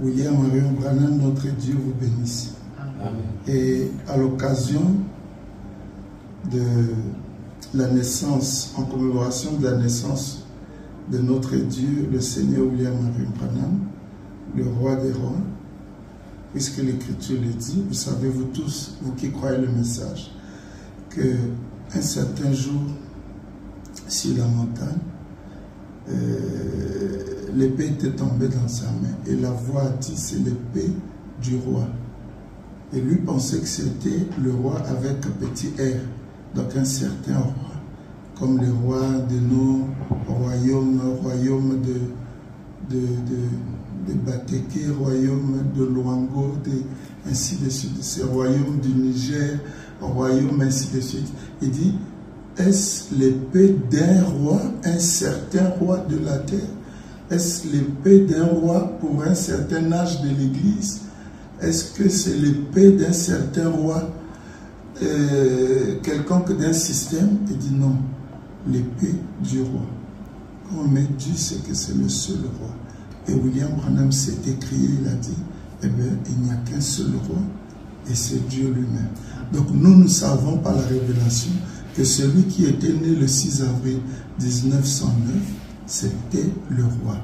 William Marion Branham, notre Dieu vous bénisse. Amen. Et à l'occasion de la naissance, en commémoration de la naissance de notre Dieu, le Seigneur William Marion Branham, le roi des rois, puisque l'Écriture le dit, vous savez, vous tous, vous qui croyez le message, qu'un certain jour, sur la montagne, l'épée était tombée dans sa main et la voix a dit, c'est l'épée du roi. Et lui pensait que c'était le roi avec un petit R, donc un certain roi, comme les rois de nos royaumes de Bateke, royaume de Luango, ainsi de suite, ces royaumes du Niger, royaume ainsi de suite. Il dit, est-ce l'épée d'un roi, un certain roi de la terre? Est-ce l'épée d'un roi pour un certain âge de l'Église? Est-ce que c'est l'épée d'un certain roi, quelconque d'un système? Il dit non, l'épée du roi. Quand on met Dieu, c'est que c'est le seul roi. Et William Branham s'est écrié, il a dit, eh bien, il n'y a qu'un seul roi, et c'est Dieu lui-même. Donc nous savons par la révélation que celui qui était né le 6 avril 1909, c'était le roi.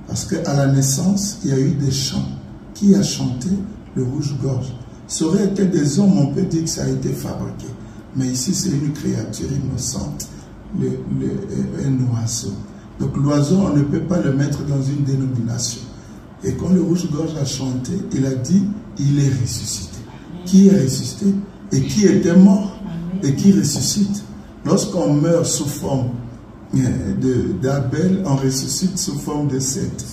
Parce qu'à la naissance, il y a eu des chants. Qui a chanté? Le rouge-gorge. Ça aurait été des hommes, on peut dire que ça a été fabriqué. Mais ici, c'est une créature innocente, un oiseau. Donc l'oiseau, on ne peut pas le mettre dans une dénomination. Et quand le rouge-gorge a chanté, il a dit, il est ressuscité. Qui est ressuscité? Et qui était mort? Et qui ressuscite? Lorsqu'on meurt sous forme d'Abel, on ressuscite sous forme de Seth.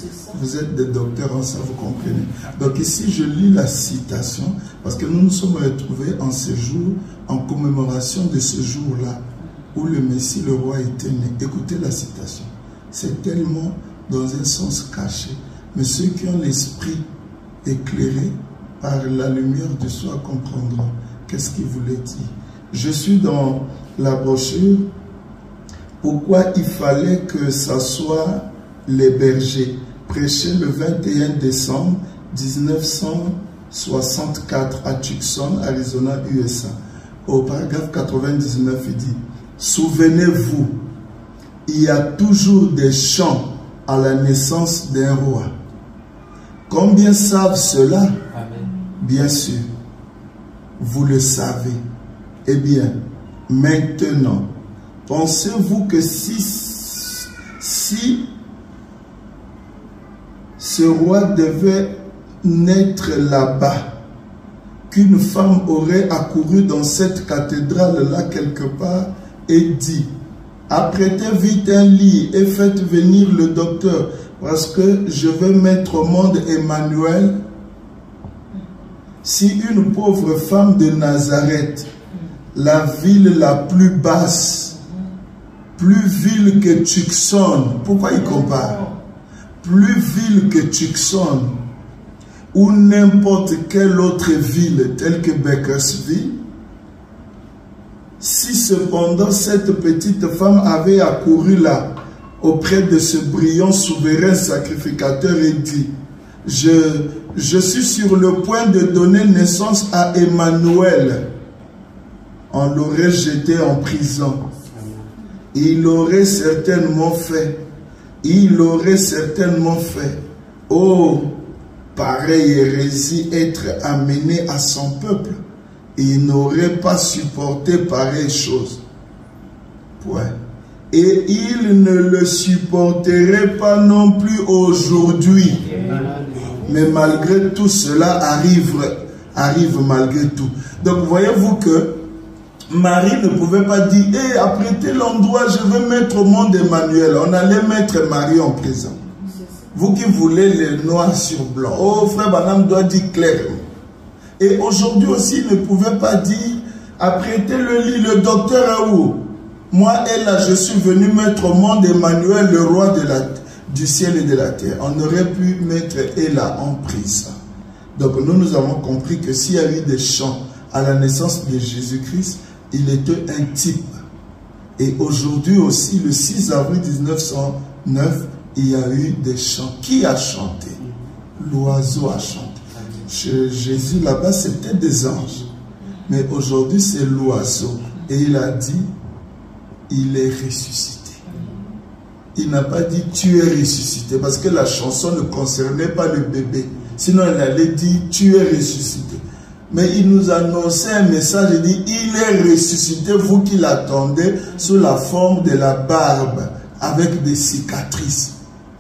Vous êtes des docteurs en ça, vous comprenez. Donc ici, je lis la citation, parce que nous nous sommes retrouvés en ce jour, en commémoration de ce jour-là, où le Messie, le roi, était né. Écoutez la citation. C'est tellement dans un sens caché. Mais ceux qui ont l'esprit éclairé par la lumière du soir comprendront. Qu'est-ce qu'il voulait dire? Je suis dans la brochure. Pourquoi il fallait que ça soit les bergers? Prêché le 21 décembre 1964 à Tucson, Arizona, USA. Au paragraphe 99, il dit, souvenez-vous, il y a toujours des chants à la naissance d'un roi. Combien savent cela? Amen. Bien sûr, vous le savez. Eh bien, maintenant, pensez-vous que si ce roi devait naître là-bas, qu'une femme aurait accouru dans cette cathédrale-là quelque part et dit, apprêtez vite un lit et faites venir le docteur parce que je veux mettre au monde Emmanuel. Si une pauvre femme de Nazareth, la ville la plus basse, plus ville que Tucson, pourquoi il compare? Plus ville que Tucson, ou n'importe quelle autre ville telle que Bakersfield, si cependant cette petite femme avait accouru là, auprès de ce brillant souverain sacrificateur et dit, je suis sur le point de donner naissance à Emmanuel, on l'aurait jeté en prison. Il aurait certainement fait. Il aurait certainement fait. Oh, pareille hérésie être amenée à son peuple. Il n'aurait pas supporté pareille chose. Point. Et il ne le supporterait pas non plus aujourd'hui. Mais malgré tout cela arrive malgré tout. Donc voyez-vous que Marie ne pouvait pas dire, hey, après tel endroit, je veux mettre au monde Emmanuel. On allait mettre Marie en prison. Vous qui voulez les noirs sur blanc. Oh, frère Branham doit dire clairement. Et aujourd'hui aussi, il ne pouvait pas dire, apprêtez le lit, le docteur est où? Moi et là, je suis venu mettre au monde Emmanuel, le roi du ciel et de la terre. On aurait pu mettre Ella en prison. Donc nous avons compris que s'il y a eu des chants à la naissance de Jésus-Christ, il était un type. Et aujourd'hui aussi, le 6 avril 1909, il y a eu des chants. Qui a chanté? l'oiseau a chanté. Chez Jésus, là-bas, c'était des anges. Mais aujourd'hui, c'est l'oiseau. Et il a dit, il est ressuscité. Il n'a pas dit, tu es ressuscité. Parce que la chanson ne concernait pas le bébé. Sinon, il allait dire, tu es ressuscité. Mais il nous annonçait un message, il dit, il est ressuscité, vous qui l'attendez, sous la forme de la barbe, avec des cicatrices.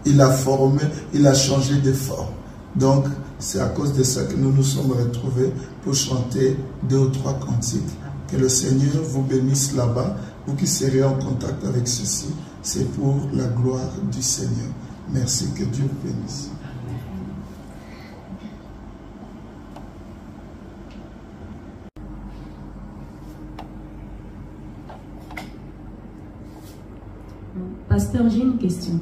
Il a formé, il a changé de forme. Donc, c'est à cause de ça que nous nous sommes retrouvés pour chanter 2 ou 3 cantiques. Que le Seigneur vous bénisse là-bas. Vous qui serez en contact avec ceci, c'est pour la gloire du Seigneur. Merci, que Dieu vous bénisse. Pasteur, j'ai une question.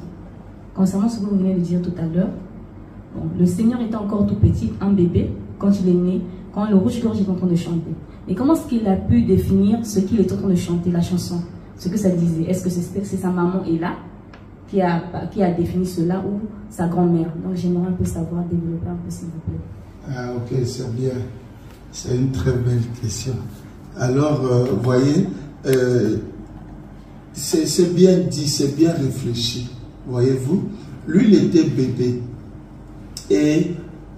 Concernant ce que vous venez de dire tout à l'heure, bon, le Seigneur était encore tout petit, un bébé, quand il est né, quand le rouge-gorge est en train de chanter. Et comment est-ce qu'il a pu définir ce qu'il est en train de chanter, la chanson, ce que ça disait? Est-ce que c'est sa maman Ella qui a défini cela ou sa grand-mère? Donc j'aimerais un peu savoir, développer un peu s'il vous plaît. Ah ok, c'est bien. C'est une très belle question. Alors, vous voyez, c'est bien dit, c'est bien réfléchi. Voyez-vous, lui il était bébé et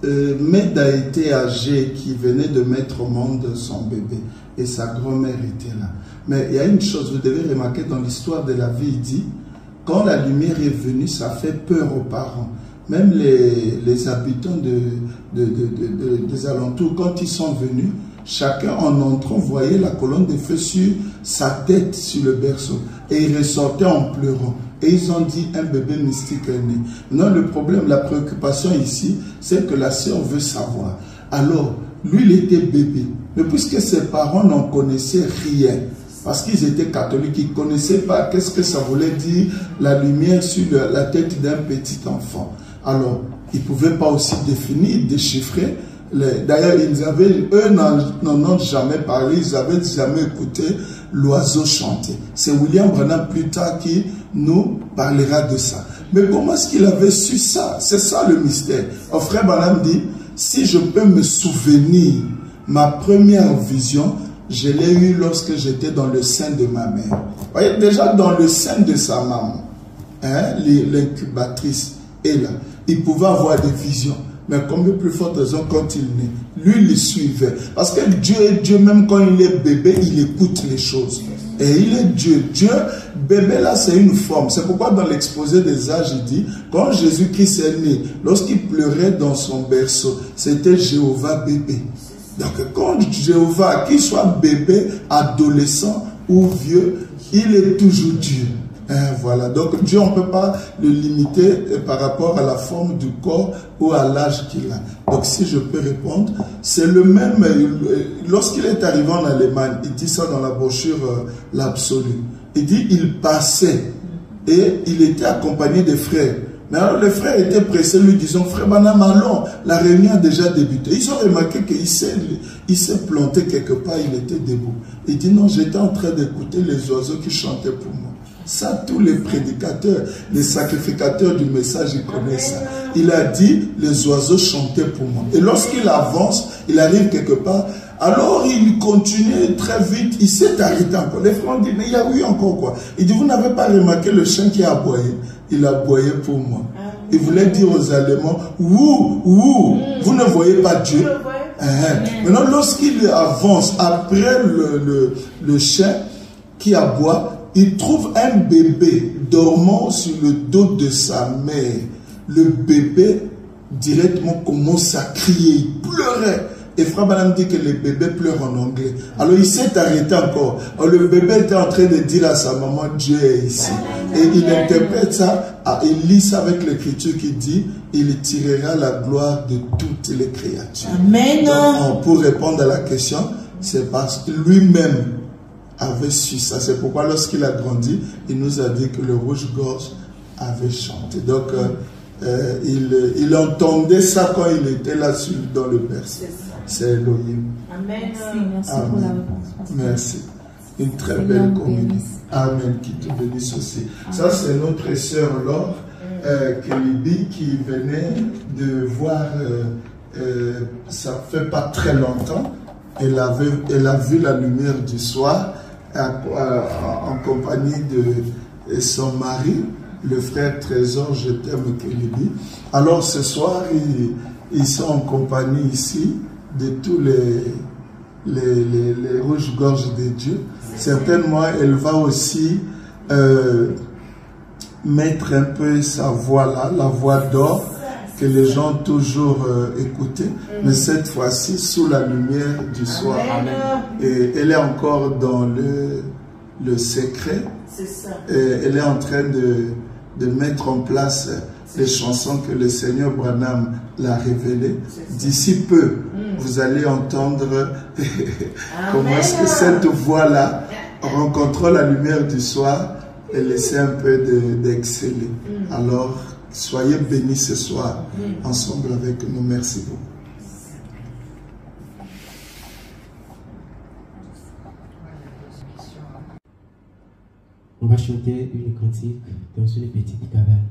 Med a été âgé qui venait de mettre au monde son bébé et sa grand-mère était là. Mais il y a une chose, vous devez remarquer dans l'histoire de la vie, il dit, quand la lumière est venue, ça fait peur aux parents. Même les habitants des alentours, quand ils sont venus, chacun en entrant voyait la colonne de feu sur sa tête, sur le berceau. Et ils ressortaient en pleurant. Et ils ont dit, un bébé mystique est né. Non, le problème, la préoccupation ici, c'est que la sœur veut savoir. Alors, lui, il était bébé. Mais puisque ses parents n'en connaissaient rien, parce qu'ils étaient catholiques, ils ne connaissaient pas qu'est-ce que ça voulait dire, la lumière sur la tête d'un petit enfant. Alors, ils ne pouvaient pas aussi définir, déchiffrer. D'ailleurs, eux n'en ont jamais parlé, ils n'avaient jamais écouté l'oiseau chanter. C'est William Branham plus tard qui nous parlera de ça. Mais comment est-ce qu'il avait su ça? C'est ça le mystère. Au frère Branham dit, si je peux me souvenir, ma première vision, je l'ai eue lorsque j'étais dans le sein de ma mère. Vous voyez, déjà dans le sein de sa maman, hein, l'incubatrice est là. Il pouvait avoir des visions. Mais comme de plus forte raison quand il naît, lui, il suivait. Parce que Dieu est Dieu, même quand il est bébé, il écoute les choses. Et il est Dieu. Dieu, bébé là, c'est une forme. C'est pourquoi dans l'exposé des âges, il dit, quand Jésus-Christ est né, lorsqu'il pleurait dans son berceau, c'était Jéhovah bébé. Donc quand Jéhovah, qu'il soit bébé, adolescent ou vieux, il est toujours Dieu. Voilà, donc Dieu, on ne peut pas le limiter par rapport à la forme du corps ou à l'âge qu'il a. Donc si je peux répondre, c'est le même, lorsqu'il est arrivé en Allemagne, il dit ça dans la brochure L'Absolu, il dit il passait et il était accompagné des frères. Mais alors les frères étaient pressés, lui disant, frère Branham, allons, la réunion a déjà débuté. Ils ont remarqué qu'il s'est planté quelque part, il était debout. Il dit non, j'étais en train d'écouter les oiseaux qui chantaient pour moi. Ça, tous les prédicateurs, les sacrificateurs du message, ils connaissent ça. Il a dit, les oiseaux chantaient pour moi. Et lorsqu'il avance, il arrive quelque part, alors il continue très vite, il s'est arrêté encore. Les frères ont dit, mais il y a eu encore quoi? Il dit, vous n'avez pas remarqué le chien qui a aboyé? Il a aboyé pour moi. Il voulait dire aux Allemands, vous ne voyez pas Dieu? Maintenant, lorsqu'il avance, après le chien qui aboie, il trouve un bébé dormant sur le dos de sa mère. Le bébé directement commence à crier, il pleurait. Et Frère Branham dit que le bébé pleure en anglais. Alors il s'est arrêté encore. Alors, le bébé était en train de dire à sa maman, Dieu est ici. Et il interprète ça, il lit ça avec l'écriture qui dit, il tirera la gloire de toutes les créatures. Amen. Donc, pour répondre à la question, c'est parce que lui-même avait su ça. C'est pourquoi lorsqu'il a grandi, il nous a dit que le rouge-gorge avait chanté. Donc, il entendait ça quand il était là dans le berceau. C'est Elohim. Amen. Merci pour la réponse. Merci. Une très belle communion. Amen. Qui te bénisse aussi. Amen. Ça, c'est notre sœur Laure. Kélibi qui venait de voir, ça fait pas très longtemps, elle a vu la lumière du soir en compagnie de son mari, le frère Trésor, je t'aime Kélibi. Alors ce soir, ils sont en compagnie ici de tous les rouges-gorges de Dieu. Certainement, elle va aussi mettre un peu sa voix là, la voix d'or que les gens ont toujours écouté, mais cette fois-ci sous la lumière du soir. Amen. Et elle est encore dans le secret. Et elle est en train de mettre en place les chansons que le Seigneur Branham l'a révélées. D'ici peu, vous allez entendre comment est-ce que cette voix-là, rencontrant la lumière du soir, elle essaie un peu d'exceller. Alors, soyez bénis ce soir, ensemble avec nous. Merci beaucoup. On va chanter une cantique dans une petite cabane.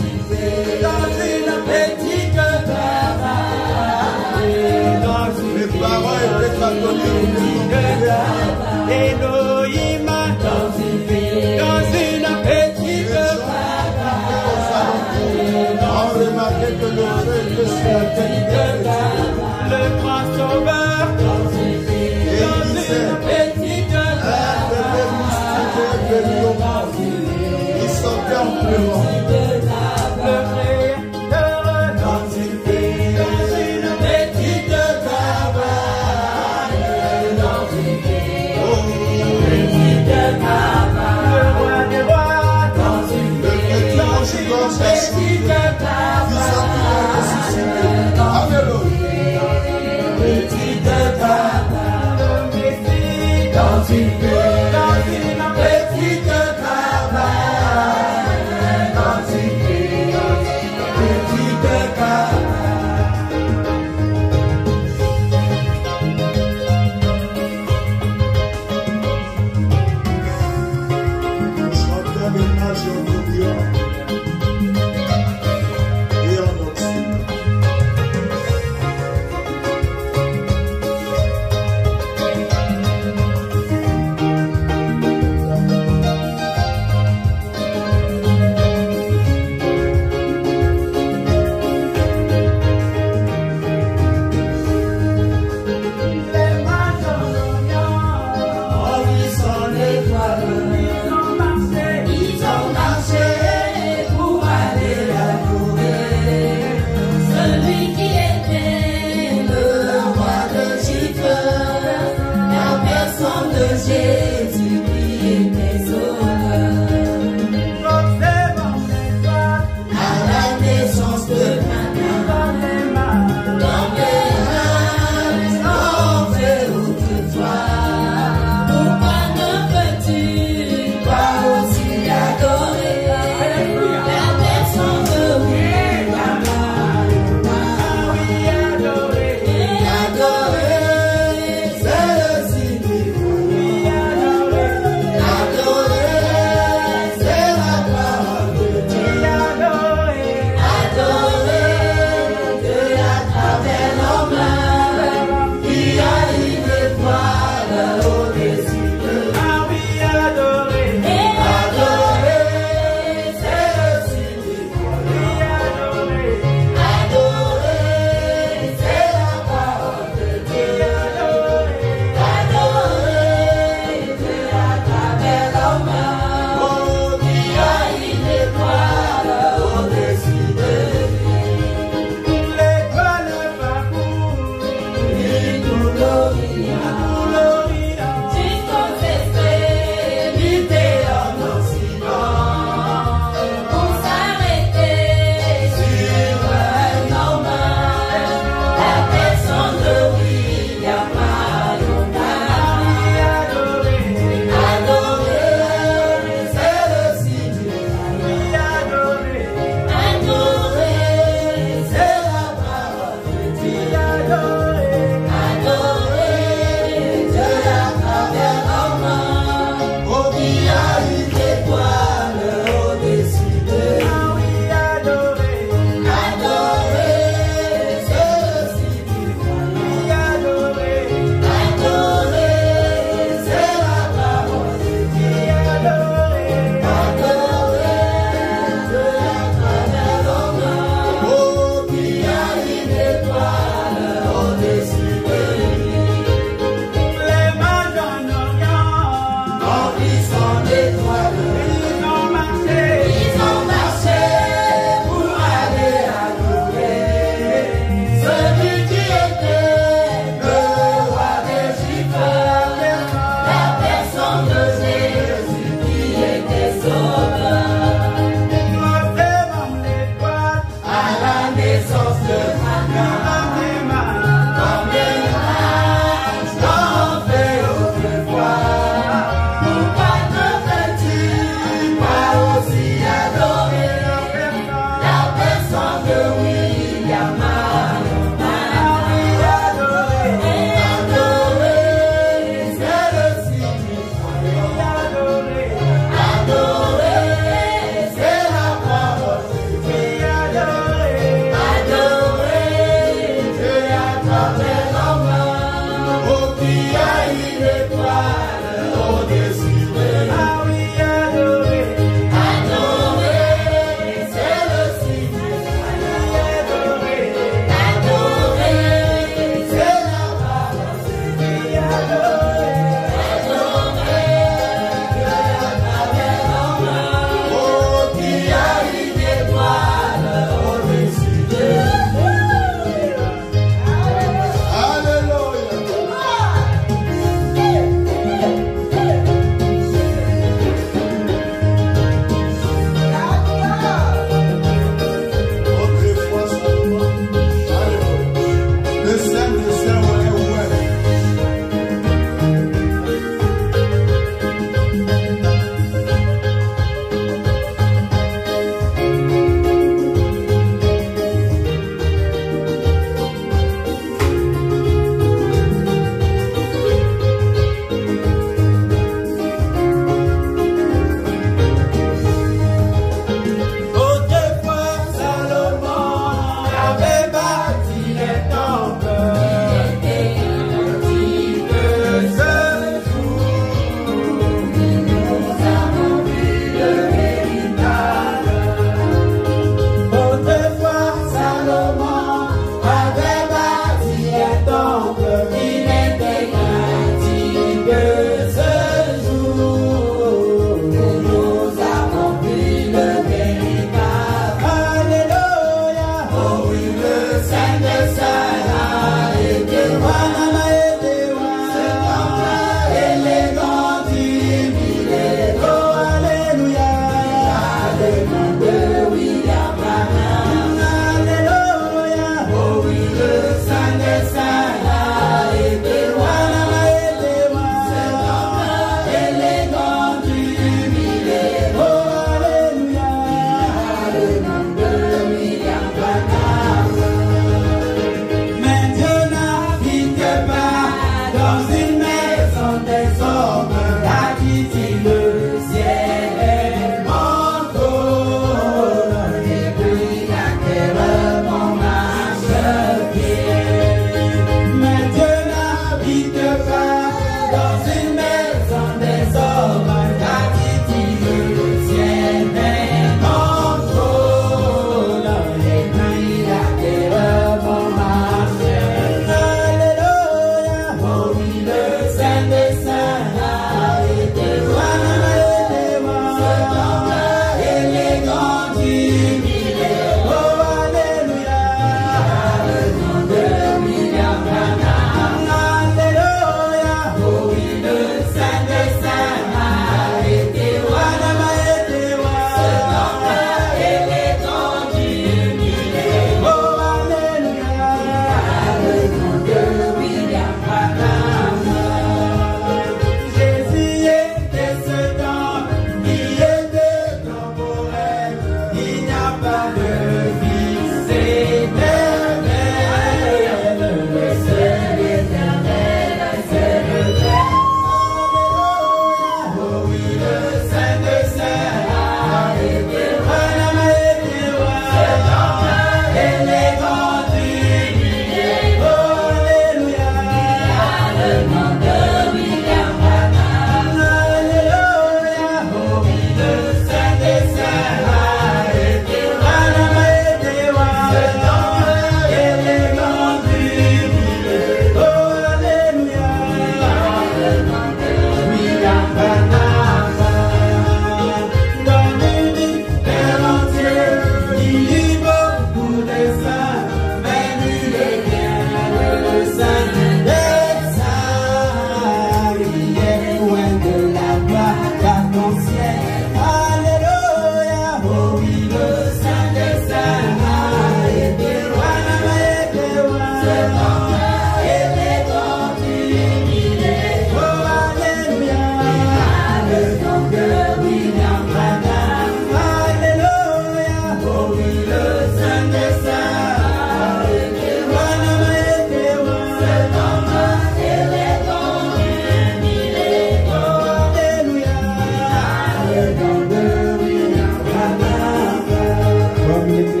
vous êtes